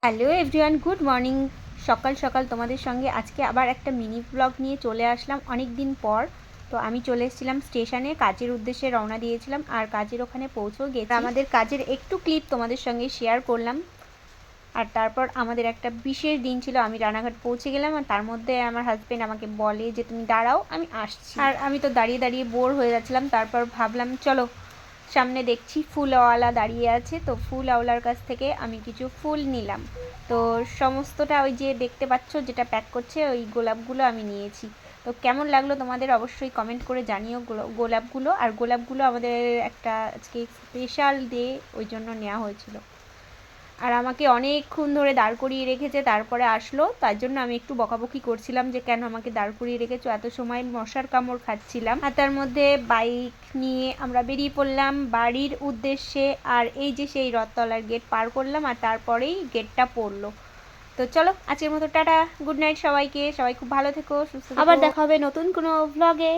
Hello everyone, good morning. সকাল সকাল তোমাদের সঙ্গে আজকে আবার একটা মিনি ব্লগ নিয়ে চলে আসলাম অনেক দিন পর। তো আমি চলে এসেছিলাম স্টেশনে, কাজের উদ্দেশ্যে রওনা দিয়েছিলাম আর কাজের ওখানে পৌঁছেও গেছি। আমাদের কাজের একটু ক্লিপ তোমাদের সঙ্গে শেয়ার করলাম। আর তারপর আমাদের একটা বিশেষ দিন ছিল, আমি রানাঘাট পৌঁছে গেলাম আর তার মধ্যে আমার হাজব্যান্ড আমাকে বলে যে তুমি দাঁড়াও, আমি আসছি। আর আমি তো দাঁড়িয়ে দাঁড়িয়ে বোর হয়ে যাচ্ছিলাম। তারপর ভাবলাম চলো, সামনে দেখছি ফুলওয়ালা দাঁড়িয়ে আছে, তো ফুলওয়ালার কাছ থেকে আমি কিছু ফুল নিলাম। তো সমস্তটা ওই যে দেখতে পাচ্ছ যেটা প্যাক করছে ওই গোলাপগুলো আমি নিয়েছি। তো কেমন লাগলো তোমাদের অবশ্যই কমেন্ট করে জানিও গোলাপগুলো। আর গোলাপগুলো আমাদের একটা আজকে স্পেশাল ডে, ওই জন্য নেওয়া হয়েছিল। আর আমাকে অনেকক্ষণ ধরে দাঁড় করিয়ে রেখেছে, তারপরে আসলো। তার জন্য আমি একটু বকাবকি করছিলাম যে কেন আমাকে দাঁড় করিয়ে রেখেছো, এত সময় মশার কামড় খাচ্ছিলাম। আর তার মধ্যে বাইক নিয়ে আমরা বেরিয়ে পড়লাম বাড়ির উদ্দেশ্যে। আর এই যে সেই রথতলার গেট পার করলাম আর তারপরেই গেটটা পড়লো। তো চলো, আজকের মতো টাটা, গুড নাইট সবাইকে। সবাই খুব ভালো থেকো, সুস্থ থেকো। আবার দেখা হবে নতুন কোনো ভ্লগে।